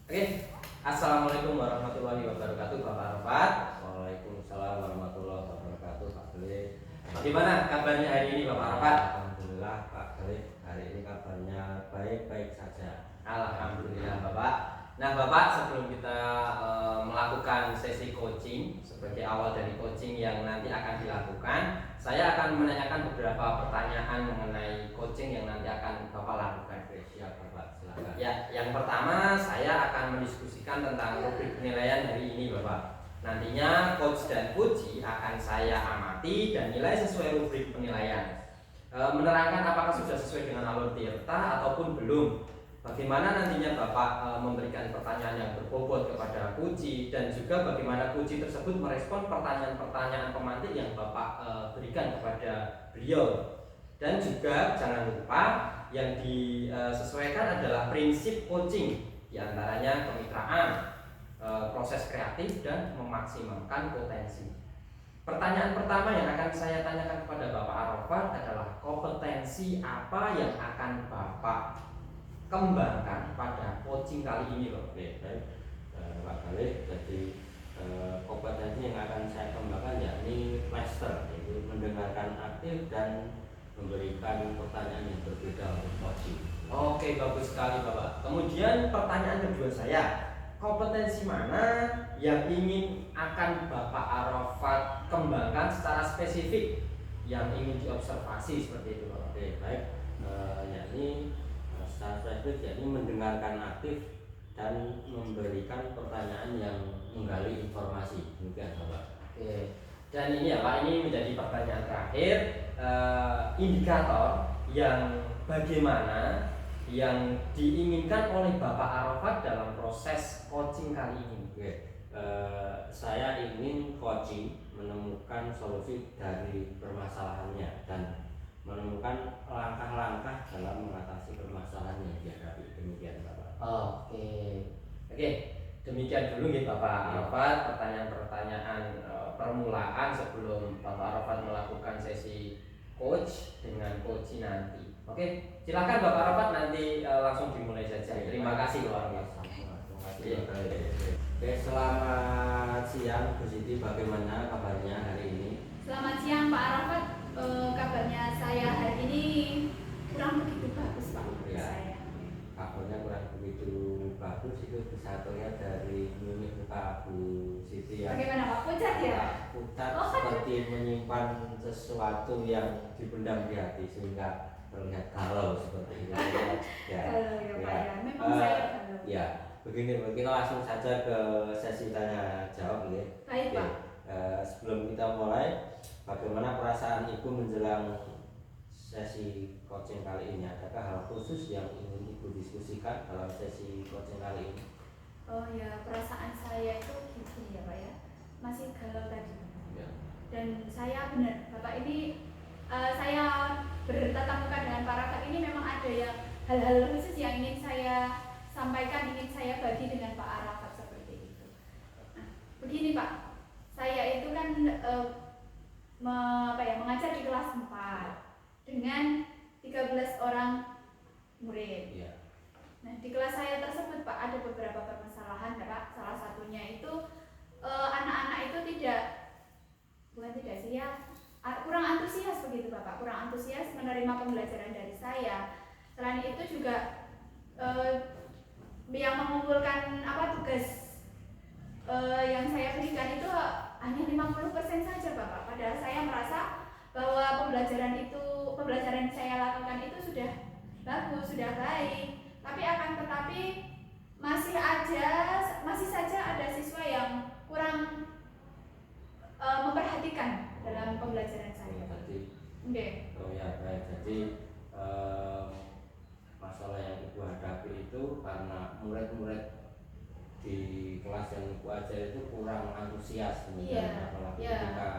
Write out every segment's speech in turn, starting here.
Oke, assalamualaikum warahmatullahi wabarakatuh, Bapak Arafat. Waalaikumsalam warahmatullahi wabarakatuh, Pak Khalid. Bagaimana kabarnya hari ini, Bapak Arafat? Alhamdulillah, Pak Khalid. Hari ini kabarnya baik-baik saja. Alhamdulillah, Bapak. Nah, Bapak, sebelum kita melakukan sesi coaching sebagai awal dari coaching yang nanti akan dilakukan, saya akan menanyakan beberapa pertanyaan mengenai coaching yang nanti akan Bapak lakukan. Siap, Bapak. Silakan. Ya, yang pertama saya akan mendiskusikan tentang rubrik penilaian hari ini, Bapak. Nantinya coach dan coachee akan saya amati dan nilai sesuai rubrik penilaian. Menerangkan apakah sudah sesuai dengan alur tirta ataupun belum. Bagaimana nantinya Bapak memberikan pertanyaan yang berbobot kepada coachee dan juga bagaimana coachee tersebut merespon pertanyaan-pertanyaan pemantik yang Bapak berikan kepada beliau. Dan juga jangan lupa yang disesuaikan adalah prinsip coaching, diantaranya kemitraan, proses kreatif, dan memaksimalkan potensi. Pertanyaan pertama yang akan saya tanyakan kepada Bapak Arafat adalah kompetensi apa yang akan Bapak kembangkan pada coaching kali ini, Bapak? Oke, baik. Pak Khalid, jadi kompetensi yang akan saya kembangkan yakni master, yaitu mendengarkan aktif dan memberikan pertanyaan yang berbeda untuk coaching. Oke, bagus sekali, Bapak. Kemudian pertanyaan kedua saya, kompetensi mana yang ingin akan Bapak Arafat kembangkan secara spesifik yang ingin diobservasi seperti itu, Bapak? Oke, baik. Yakni secara spesifik yakni mendengarkan aktif dan memberikan pertanyaan yang menggali informasi. Demikian, Bapak. Oke. Dan ini ya Pak, ini menjadi pertanyaan terakhir, indikator yang bagaimana yang diinginkan oleh Bapak Arafat dalam proses coaching kali ini. Oke, saya ingin coaching menemukan solusi dari permasalahannya dan menemukan langkah-langkah dalam mengatasi permasalahan yang dihadapi. Demikian, Bapak. Oke, demikian dulu nih Bapak Arafat, pertanyaan-pertanyaan permulaan sebelum Bapak Arafat melakukan sesi coach dengan coaching nanti. Oke, silakan Bapak Arafat, nanti langsung dimulai saja. Terima kasih luar biasa. Terima kasih. Oke, selamat siang Bu Siti, bagaimana kabarnya hari ini? Selamat siang Pak Arafat. Kabarnya saya hari ini kurang begitu bagus Pak. Ya. Saya. Kabarnya kurang begitu bagus, itu bisa terlihat dari mimik muka Bu Siti ya. Bagaimana Pak? Pucat ya? Pucat seperti menyimpan sesuatu yang dipendam di hati sehingga terlihat galau seperti itu. Ya. Galau ya Pak ya. Memang saya galau. Ya, begini, kita langsung saja ke sesi tanya jawab ya. Baik Pak. Sebelum kita mulai, bagaimana perasaan Ibu menjelang sesi coaching kali ini? Adakah hal khusus yang ingin Ibu diskusikan dalam sesi coaching kali ini? Oh ya, perasaan saya itu gini ya Pak ya. Masih galau tadi. Ya. Dan saya benar, Bapak ini saya bertatap muka dengan Pak Arafat ini memang ada yang hal-hal khusus yang ingin saya sampaikan, ingin saya bagi dengan Pak Arafat seperti itu. Nah, begini Pak, saya itu kan mengajar di kelas 4 dengan 13 orang murid. Ya. Nah, di kelas saya tersebut Pak ada beberapa permasalahan Pak. Salah satunya itu anak-anak itu kurang antusias begitu Bapak, kurang antusias menerima pembelajaran dari saya. Selain itu juga yang mengumpulkan tugas yang saya berikan itu hanya 50% saja Bapak. Padahal saya merasa bahwa pembelajaran yang saya lakukan itu sudah bagus, sudah baik. Tetapi masih saja ada siswa yang kurang memperhatikan dalam pembelajaran saya. Jadi, oh ya baik. Jadi masalah yang Ibu hadapi itu karena murid-murid di kelas yang Ibu ajar itu kurang antusias, kemudian apalagi ketika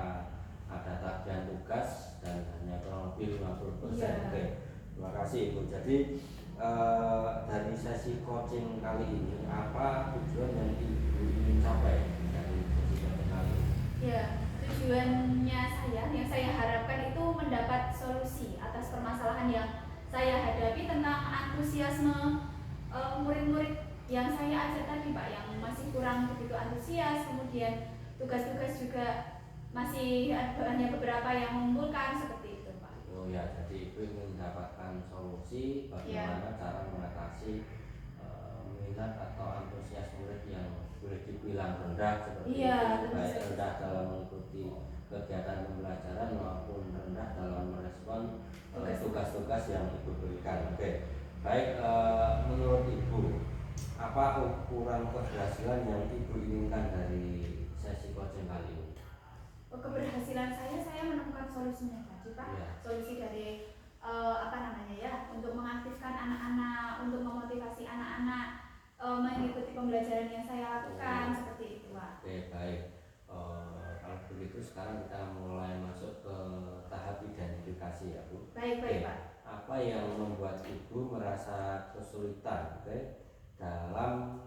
ada tagihan tugas dan hanya kurang lebih 50%. Oke, terima kasih Ibu. Jadi dari sesi coaching kali ini, apa tujuan yang Ibu ingin capai dari sesi coaching kali ini? Ya, tujuannya yang saya harapkan itu mendapat solusi atas permasalahan yang saya hadapi tentang antusiasme murid-murid yang saya ajak tadi Pak, yang masih kurang begitu antusias, kemudian tugas-tugas juga masih hanya beberapa yang mengumpulkan seperti itu Pak. Oh ya, jadi ibu ingin mendapatkan solusi bagaimana cara mengatasi minat atau antusias murid yang boleh dibilang rendah seperti itu, baik rendah dalam mengikuti kegiatan pembelajaran maupun rendah dalam merespon tugas-tugas yang ibu berikan. Oke, baik, menurut ibu apa ukuran keberhasilan yang ibu inginkan dari sesi coaching kali ini? Keberhasilan saya menemukan solusinya tadi Pak, solusi dari untuk mengaktifkan anak-anak, untuk memotivasi anak-anak mengikuti pembelajaran yang saya lakukan seperti itu Pak. Oke, baik. Kalau begitu sekarang kita mulai masuk ke tahap identifikasi ya Bu. Baik Pak. Apa yang membuat ibu merasa kesulitan dalam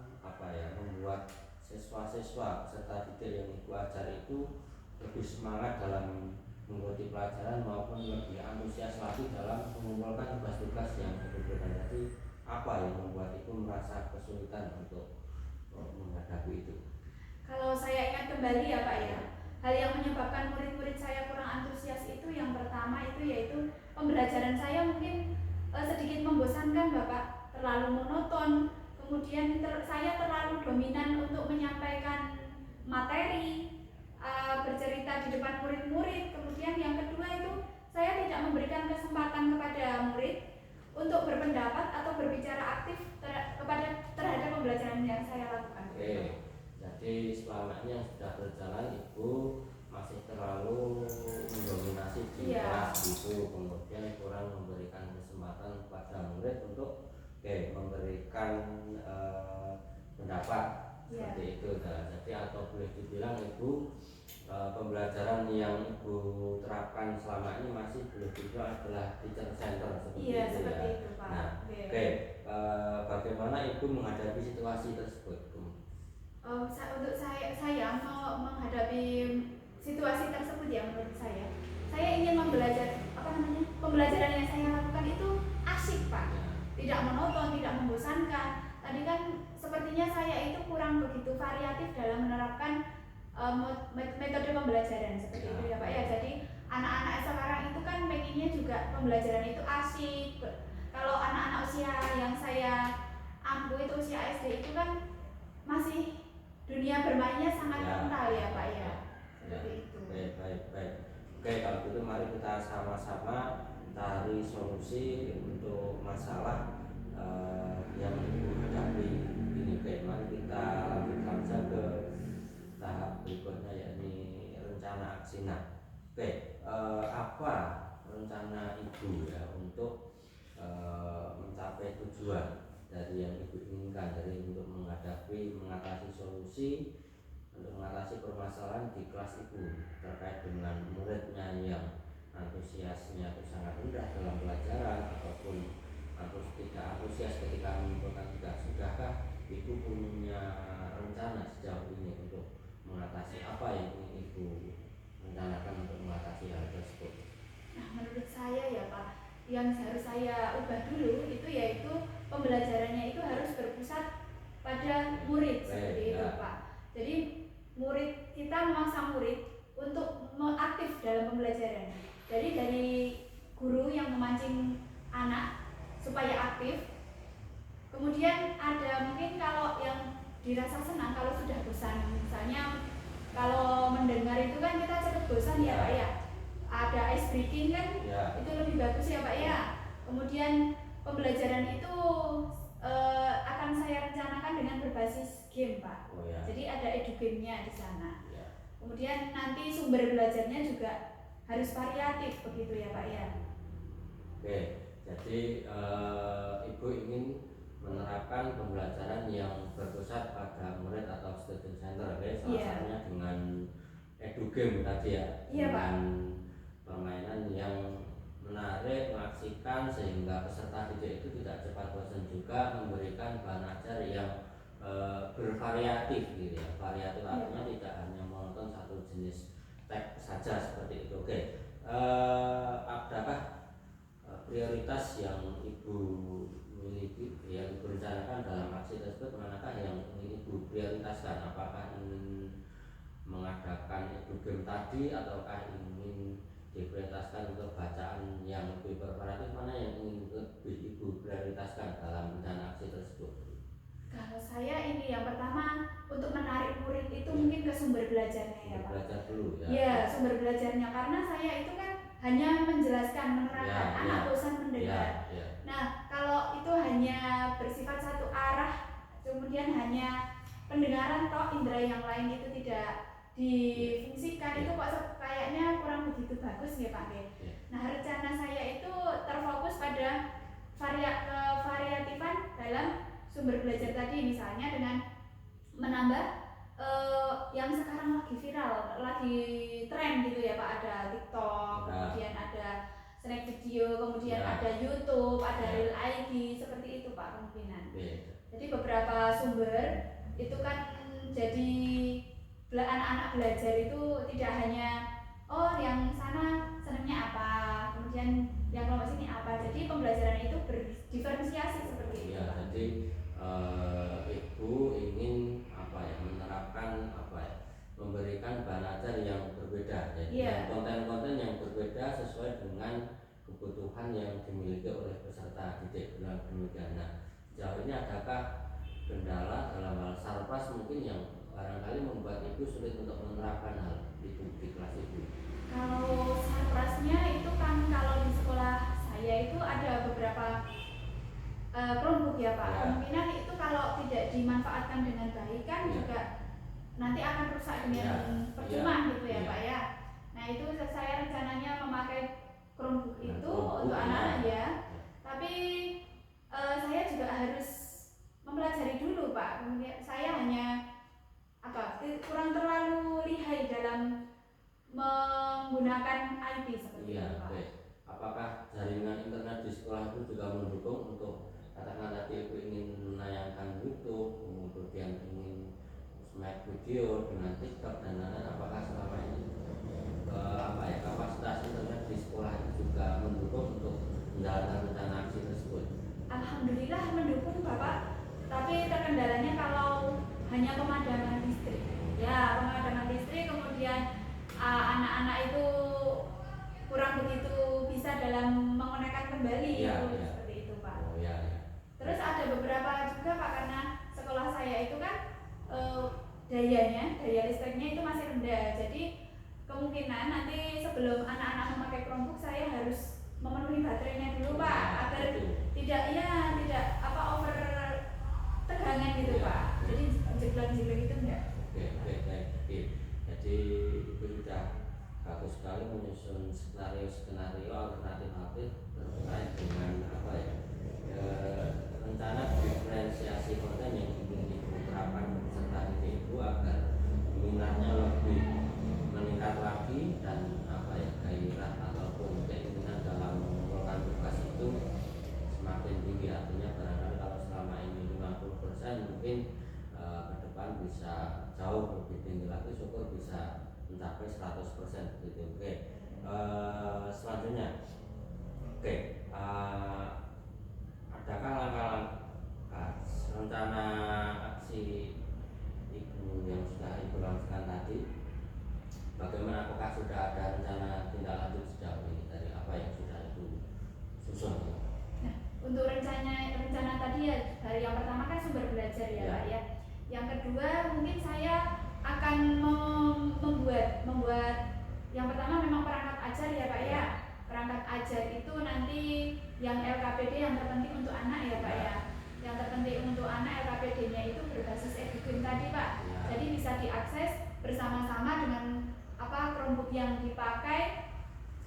membuat siswa-siswa peserta didik yang ibu ajar itu lebih semangat dalam mengikuti pelajaran maupun lebih antusias lagi dalam mengumpulkan tugas-tugas yang ibu berikan tadi? Apa yang membuat ibu merasa kesulitan untuk menghadapi itu? Kalau saya ingat kembali ya Pak ya, hal yang menyebabkan murid-murid saya kurang antusias itu yang pertama itu yaitu pembelajaran saya mungkin sedikit membosankan Bapak, terlalu monoton, kemudian saya terlalu dominan untuk menyampaikan materi, bercerita di depan murid-murid. Kemudian yang kedua itu saya tidak memberikan kesempatan kepada murid untuk berpendapat atau berbicara aktif terhadap pembelajaran yang saya lakukan. Oke, jadi selama ini yang sudah berjalan ibu masih terlalu mendominasi di kelas itu, kemudian kurang memberikan kesempatan kepada murid untuk memberikan pendapat seperti itu. Nah, jadi atau boleh dibilang ibu pembelajaran yang ibu terapkan selama ini masih boleh dibilang adalah teacher center seperti itu seperti ya. Itu, Pak. Nah, bagaimana ibu menghadapi situasi tersebut? Untuk saya menghadapi situasi tersebut ya, menurut saya ingin pembelajaran yang saya lakukan itu asik Pak, tidak monoton, tidak membosankan. Tadi kan sepertinya saya itu kurang begitu variatif dalam menerapkan metode pembelajaran seperti itu ya Pak ya. Jadi anak-anak sekarang itu kan pengennya juga pembelajaran itu asik. Kalau anak-anak usia yang saya ampu itu usia SD itu kan masih dunia bermainnya sangat kental ya Pak ya. Seperti itu. Baik. Oke, kalau gitu mari kita sama-sama cari solusi untuk masalah yang ibu hadapi ini. Oke, mari kita lanjutkan saja ke tahap berikutnya, yakni rencana aksina. Oke, apa rencana ibu ya untuk mencapai tujuan dari yang ibu inginkan, dari untuk mengatasi solusi untuk mengatasi permasalahan di kelas ibu terkait dengan muridnya yang antusiasnya itu sangat rendah dalam pelajaran ataupun tidak antusias ketika mengumpulkan tugas. Sudahkah ibu punya rencana sejauh ini untuk mengatasi apa yang ingin ibu rencanakan untuk mengatasi hal tersebut? Nah, menurut saya ya Pak, yang harus saya ubah dulu itu yaitu pembelajarannya itu harus berpusat pada murid seperti itu Pak. Jadi kita memaksa murid untuk aktif dalam pembelajaran. Jadi dari guru yang memancing anak supaya aktif. Kemudian ada mungkin kalau yang dirasa senang kalau sudah bosan, misalnya kalau mendengar itu kan kita cepat bosan ya Pak ya. Ada ice breaking kan, itu lebih bagus ya Pak ya. Kemudian pembelajaran itu akan saya rencanakan dengan berbasis game Pak. Jadi ada edu game-nya di sana. Kemudian nanti sumber belajarnya juga harus variatif begitu ya Pak ya. Oke, jadi ibu ingin menerapkan pembelajaran yang berpusat pada murid atau student center, salah satunya dengan edu game tadi ya, dengan permainan yang menarik, mengasihkan sehingga peserta didik itu tidak cepat bosan, juga memberikan bahan ajar yang bervariatif gitu ya. Variatif artinya tidak hanya monoton satu jenis teks saja seperti itu. Oke, adakah prioritas yang ibu memiliki yang direncanakan dalam aksi tersebut, manakah yang ingin Ibu prioritaskan? Apakah ingin mengadakan Ibu game tadi ataukah ingin diprioritaskan untuk bacaan yang lebih kooperatif? Mana yang ingin lebih Ibu prioritaskan dalam rencana aksi tersebut? Kalau saya ini yang pertama untuk menarik murid itu mungkin ke sumber belajarnya ya Pak. Belajar dulu ya. Iya, sumber belajarnya, karena saya itu kan hanya menjelaskan, menerangkan, Ya, anak ya. bosan mendengar. Ya. Nah, kalau itu hanya bersifat satu arah, kemudian hanya pendengaran toh, indera yang lain itu tidak difungsikan, itu kok kayaknya kurang begitu bagus ya Pak. Nah, rencana saya itu terfokus pada variatifan dalam sumber belajar tadi, misalnya dengan menambah yang sekarang lagi viral, lagi tren gitu ya Pak, ada TikTok, kemudian ada snack video, kemudian ada YouTube, ada Real ID, seperti itu Pak kemungkinan. Jadi beberapa sumber itu kan jadi anak-anak belajar itu tidak hanya yang sana senangnya apa, kemudian yang kelompok sini apa. Jadi pembelajaran itu berdiferensiasi seperti itu. Ya, jadi Ibu ingin menerapkan memberikan bahan ajar yang berbeda, ya, konten-konten yang berbeda sesuai dengan kebutuhan yang dimiliki oleh peserta didik. Demikian. Nah, sejauh ini adakah kendala dalam hal sarpas mungkin yang barangkali membuat Ibu sulit untuk menerapkan hal itu di kelas Ibu? Kalau sarpasnya itu kan kalau di sekolah saya itu ada beberapa Chromebook ya Pak. Kemungkinan itu kalau tidak dimanfaatkan dengan baik kan juga nanti akan rusak dengan percuma gitu ya Pak ya. Nah, itu saya rencananya memakai Chromebook itu untuk anak-anak ya. Tapi saya juga harus mempelajari dulu Pak. Kemudian saya hanya kurang terlalu lihai dalam menggunakan IT seperti itu Pak. Apakah jaringan internet di sekolah itu juga mendukung untuk katakan tadi Ibu ingin menayangkan YouTube, kemudian ingin snack video dengan TikTok dan lain-lain, apakah selama ini kapasitas internet di sekolah itu juga mendukung untuk menjalankan rencana aksi tersebut? Alhamdulillah mendukung Bapak, tapi terkendalanya kalau hanya pemadaman listrik. Ya, pemadaman listrik, kemudian anak-anak itu kurang begitu bisa dalam mengonekkan kembali seperti itu Pak. Terus ada beberapa juga Pak, karena sekolah saya itu kan daya listriknya itu masih rendah. Jadi kemungkinan nanti sebelum anak-anak memakai Chromebook saya harus memenuhi baterainya dulu Pak, agar tidak over tegangan gitu Pak. Jadi jeblok-jeblok itu enggak. Jadi Ibu sudah bagus sekali menyusun skenario alternatif terkait dengan rencana diferensiasi konten yang ingin diterapkan peserta didik Ibu agar minatnya lebih meningkat lagi dan gairah ataupun keinginan dalam mengumpulkan tugas itu semakin tinggi. Artinya barangkali kalau selama ini 50% mungkin ke depan bisa jauh lebih tinggi lagi, syukur bisa mencapai 100% gitu. Selanjutnya adakah langkah rencana aksi Ibu yang sudah Ibu lakukan tadi? Bagaimana, apakah sudah ada rencana tindak lanjut sejauh ini dari apa yang sudah Ibu susun? Nah, untuk rencana tadi ya, dari yang pertama kan sumber belajar ya Pak ya. Yang kedua mungkin saya akan membuat yang pertama memang perangkat ajar ya Pak ya. Perangkat ajar itu nanti yang LKPD yang terpenting untuk anak ya Pak ya. Yang terpenting untuk anak LKPD-nya itu berbasis educam tadi Pak. Jadi bisa diakses bersama-sama dengan Chromebook yang dipakai.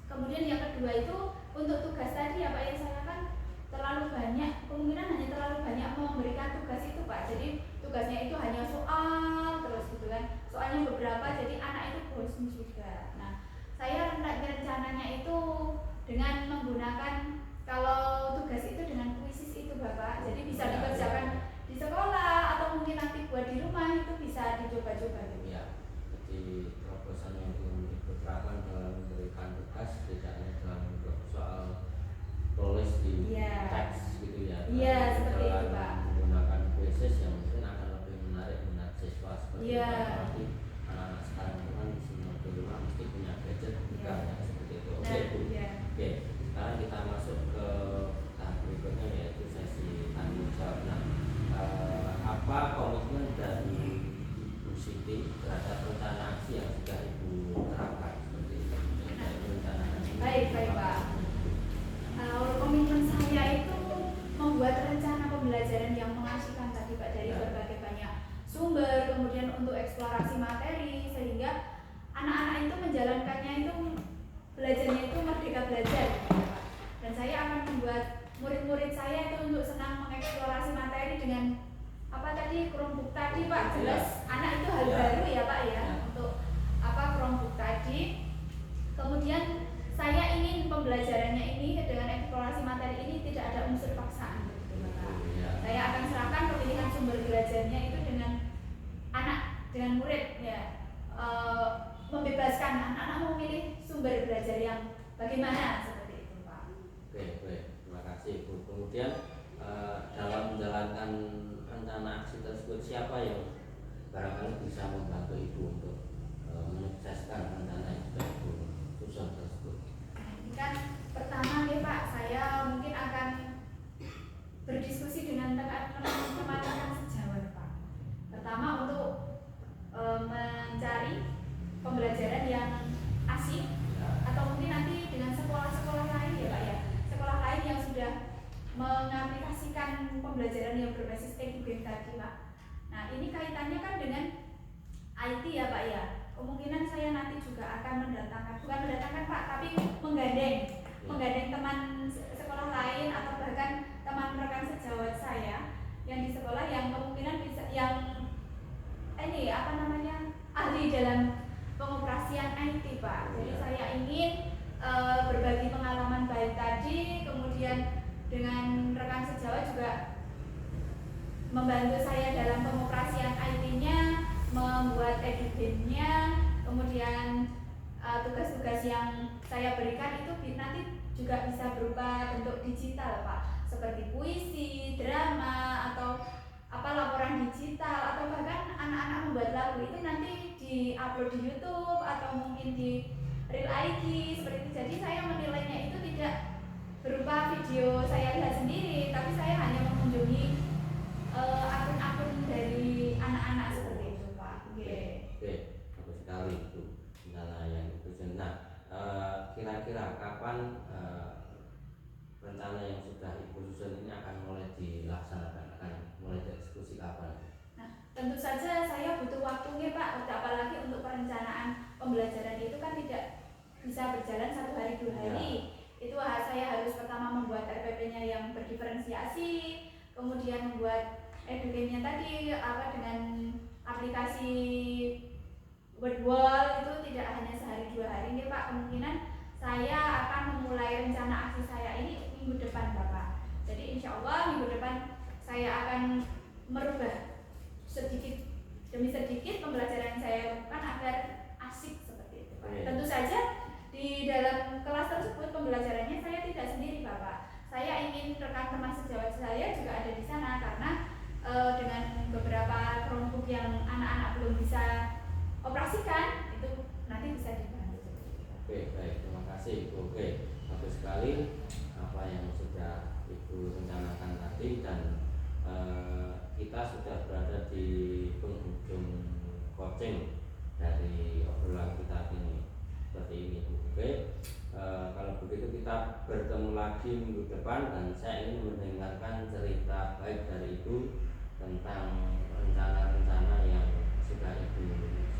Kemudian yang kedua itu untuk tugas tadi ya Pak ya, saya kan terlalu banyak, kemungkinan hanya terlalu banyak memberikan tugas itu Pak. Jadi tugasnya itu hanya soal terus gitu kan, soalnya beberapa, jadi anak itu bosan juga. Nah, saya rencananya itu dengan menggunakan, kalau tugas itu dengan kuisis itu Bapak, jadi bisa dikerjakan di sekolah atau mungkin nanti buat di rumah, itu bisa dicoba-coba gitu. Ya, jadi terobosan yang ingin diterapkan dalam memberikan tugas tidak hanya dalam bentuk soal tulis di teks gitu itu ya. Iya, seperti itu, Pak. Menggunakan quizzes yang mungkin akan lebih menarik minat siswa seperti Iya. itu. Berarti anak-anak sekarang itu kan semua di rumah mesti punya gadget, Iya. bukan ya, seperti itu. Oke, Nah, Bu. iya. Oke, sekarang kita masuk ke tahap berikutnya yaitu sesi tanya jawab. Nah, apa komitmen dari Ibu Siti terhadap rencana aksi yang sudah Ibu terapkan seperti itu? Yaitu rencana aksi. Baik, Pak. Komitmen saya itu membuat rencana pembelajaran yang mengasihkan tadi Pak, dari berbagai banyak sumber, kemudian untuk eksplorasi materi, sehingga anak-anak itu menjalankannya itu belajarnya itu merdeka belajar gitu ya, Pak. Dan saya akan membuat murid-murid saya itu untuk senang mengeksplorasi materi dengan apa tadi, Chromebook tadi Pak. Jelas anak itu hal baru ya Pak ya, untuk apa, Chromebook tadi. Kemudian saya ingin pembelajarannya ini dengan eksplorasi materi ini tidak ada unsur paksaan gitu, Pak. Saya akan serahkan pemilihan sumber belajarnya itu dengan anak, dengan murid ya, membebaskan anak-anak memilih sumber belajar yang bagaimana seperti itu Pak. Oke, baik, terima kasih Bu. Kemudian dalam menjalankan rencana aksi tersebut, siapa yang barangkali bisa membantu Ibu untuk menyukseskan rencana yang sudah Ibu susun tersebut? Ini kan pertama nih Pak, saya mungkin akan berdiskusi dengan teman-teman sejawat Pak. Pertama untuk mencari pembelajaran yang asik, atau mungkin nanti dengan sekolah-sekolah lain ya Pak ya, sekolah lain yang sudah mengaplikasikan pembelajaran yang berbasis edugame tadi Pak. Nah ini kaitannya kan dengan IT ya Pak ya. Kemungkinan saya nanti juga akan bukan mendatangkan Pak, tapi menggandeng teman sekolah lain atau bahkan teman rekan sejawat saya yang di sekolah yang kemungkinan bisa, yang ini apa namanya, ahli dalam pengoperasian IT Pak. Jadi saya ingin berbagi pengalaman baik tadi, kemudian dengan rekan sejawat juga membantu saya dalam pengoperasian IT-nya, membuat edugame-nya, kemudian tugas-tugas yang saya berikan itu nanti juga bisa berupa bentuk digital Pak, seperti puisi, drama, atau apa, laporan digital, atau bahkan anak-anak membuat lagu itu nanti di-upload di YouTube atau mungkin di Reel IG seperti itu. Jadi saya menilainya itu tidak berupa video saya lihat sendiri, tapi saya hanya mengunjungi akun-akun dari anak-anak seperti itu Pak. Oke, bagus sekali itu rencana yang disusun. Nah, kira-kira kapan rencana yang sudah Ibu susun ini akan mulai dilaksanakan, akan mulai dieksekusi kapan? Nah, tentu saja saya butuh waktunya Pak, apalagi untuk perencanaan pembelajaran itu kan tidak bisa berjalan 1 hari 2 hari. Itu saya harus pertama membuat RPP-nya yang berdiferensiasi, kemudian membuat edugame-nya tadi apa dengan aplikasi Wordwall, itu tidak hanya sehari 2 hari nih Pak. Kemungkinan saya akan memulai rencana aksi saya ini minggu depan Bapak. Jadi insya Allah minggu depan saya akan merubah sedikit demi sedikit pembelajaran yang saya lakukan agar asik seperti itu Pak. Tentu saja di dalam kelas tersebut pembelajarannya saya tidak sendiri Bapak. Saya ingin rekan teman sejawat saya juga ada di sana, karena dengan beberapa Chromebook yang anak-anak belum bisa operasikan itu nanti bisa dibantu. Oke, baik, terima kasih Ibu. Oke, bagus sekali apa yang sudah Ibu rencanakan tadi, dan kita sudah berada di penghujung coaching dari obrolan kita ini seperti ini Bu. Oke, kalau begitu kita bertemu lagi minggu depan, dan saya ingin mendengarkan cerita baik dari Ibu tentang rencana-rencana yang sudah Ibu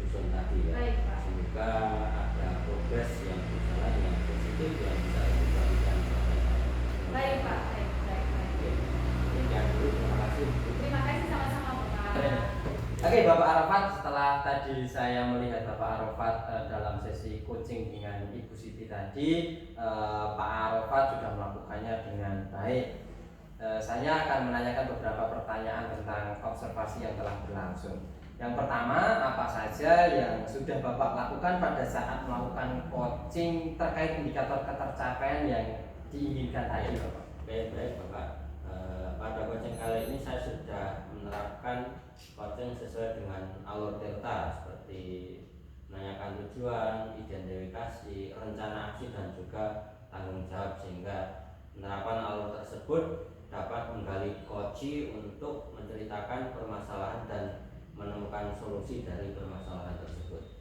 susun tadi ya. Baik, Pak. Semoga ada progres yang berjalan yang positif yang bisa Ibu bagikan kepada saya. Baik Pak, baik. Oke, demikian dulu, terima kasih. Terima kasih sama-sama Bapak. Oke Bapak Arafat, setelah tadi saya melihat Bapak Arafat dalam sesi coaching dengan Ibu Siti tadi, Pak Arafat sudah melakukannya dengan baik. Saya akan menanyakan beberapa pertanyaan tentang observasi yang telah berlangsung. Yang pertama, apa saja yang sudah Bapak lakukan pada saat melakukan coaching terkait indikator ketercapaian yang diinginkan tadi Bapak? Baik Bapak. pada coaching kali ini saya sudah menerapkan coaching sesuai dengan alur Tirta, seperti menanyakan tujuan, identifikasi, rencana aksi, dan juga tanggung jawab, sehingga penerapan alur tersebut dapat menggali coach untuk menceritakan permasalahan dan menemukan solusi dari permasalahan tersebut.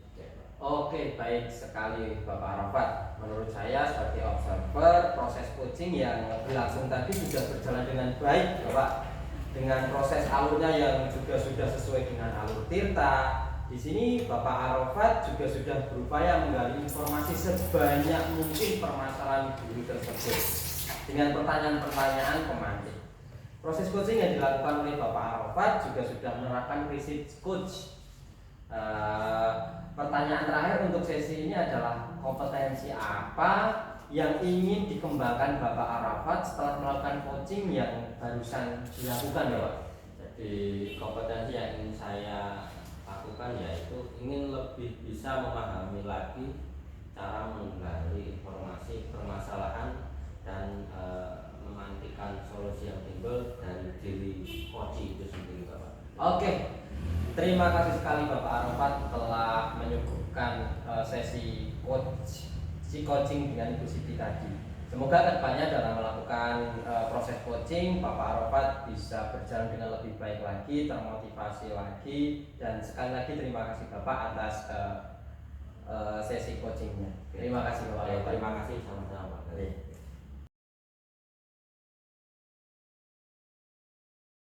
Oke, baik sekali Bapak Arafat. Menurut saya sebagai observer, proses coaching yang berlangsung tadi sudah berjalan dengan baik, Bapak. Dengan proses alurnya yang juga sudah sesuai dengan alur Tirta. Di sini Bapak Arafat juga sudah berupaya menggali informasi sebanyak mungkin permasalahan guru tersebut dengan pertanyaan-pertanyaan pemancing. Proses coaching yang dilakukan oleh Bapak Arafat juga sudah menerapkan prinsip coach. Pertanyaan terakhir untuk sesi ini adalah kompetensi apa yang ingin dikembangkan Bapak Arafat setelah melakukan coaching yang barusan dilakukan, ya Pak? Jadi kompetensi yang ingin saya lakukan yaitu ingin lebih bisa memahami lagi cara menggali informasi permasalahan dan memantikan solusi yang timbul dari diri coach itu sendiri, Bapak. Oke. Terima kasih sekali Bapak Arafat telah menyuguhkan sesi coaching dengan Ibu Siti tadi. Semoga kedepannya dalam melakukan proses coaching Bapak Arafat bisa berjalan dengan lebih baik lagi, termotivasi lagi, dan sekali lagi terima kasih Bapak atas sesi coachingnya. Terima kasih Bapak Arafat. Terima kasih sama-sama Pak.